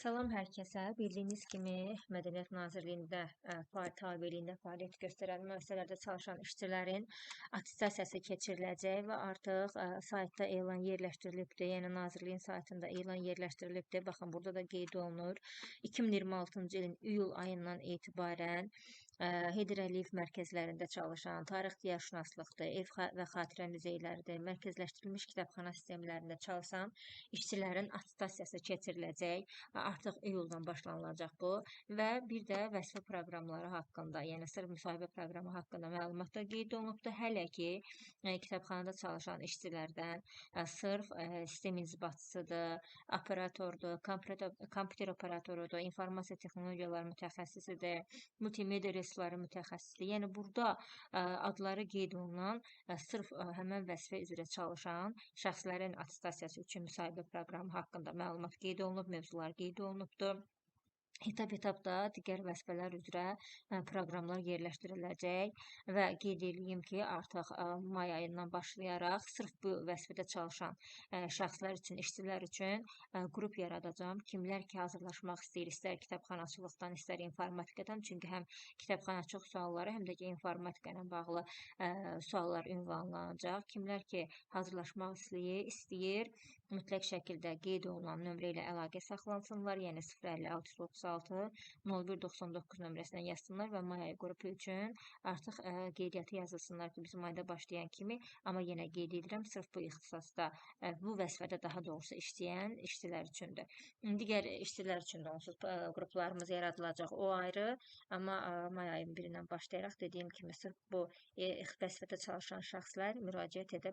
Salam hər kəsə. Bildiyiniz kimi Mədəniyyət Nazirliyində tabeliyində fəaliyyət göstərən müəssisələrdə çalışan işçilərin attestasiyası keçiriləcək və artıq saytda elan yerləşdirilibdir. Yəni Nazirliyin saytında elan yerləşdirilibdir. Baxın, burada da qeyd olunur. 2026-cı ilin iyul ayından etibarən Heydər Əliyev mərkəzlərində çalışan, tarix-diyarşünaslıq, ev və xatirə muzeyləridir, mərkəzləşdirilmiş kitabxana sistemlərində çalışan işçilərin attestasiyası keçiriləcək. Artıq iyuldan başlanılacaq bu və bir də vəzifə proqramları haqqında, yəni sırf müsahibə proqramı haqqında məlumat da qeyd olunubdur. Hələ ki, kitabxanada çalışan işçilərdən sırf sistem inzibatçısıdır, operatordur, kompüter operatorudur, informasiya texnologiyaları mütəxəssisidir, multimedia resursları mütəxəssisidir. Yəni burada adları qeyd olunan sırf həmən vəzifə üzrə çalışan şəxslərin attestasiyası üçün müsahibə proqramı haqqında məlumat qeyd olunub, mövzular qeyd olunubdur. Etap-etapda digər vəzifələr üzrə proqramlar yerləşdiriləcək və qeyd edeyim ki, artıq may ayından başlayaraq sırf bu vəzifədə çalışan şəxslər üçün, işçilər üçün qrup yaradacağam. Kimlər ki, hazırlaşmaq istəyir, istər kitabxanaçılıqdan, istər informatikadan, çünki həm kitabxanaçılıq sualları, həm də ki, informatika ilə bağlı suallar ünvanlanacaq. Kimlər ki, hazırlaşmaq istəyir, mütləq şəkildə qeyd olunan nömrə ilə əlaqə saxlansınlar, yəni 05636 0199 nömrəsinə yazsınlar və may ayı qrupu üçün artıq qeydiyyatı yazılsınlar ki, bizim ayda başlayan kimi, amma yenə qeyd edirəm, sırf bu ixtisasda, bu vəzifədə daha doğrusu işləyən işçilər üçündür. Digər işçilər üçün də onsuz qruplarımız yaradılacaq, o ayrı, amma may ayının 1-dən başlayaraq dediyim kimi, sırf bu vəzifədə çalışan şəxslər müraciət edə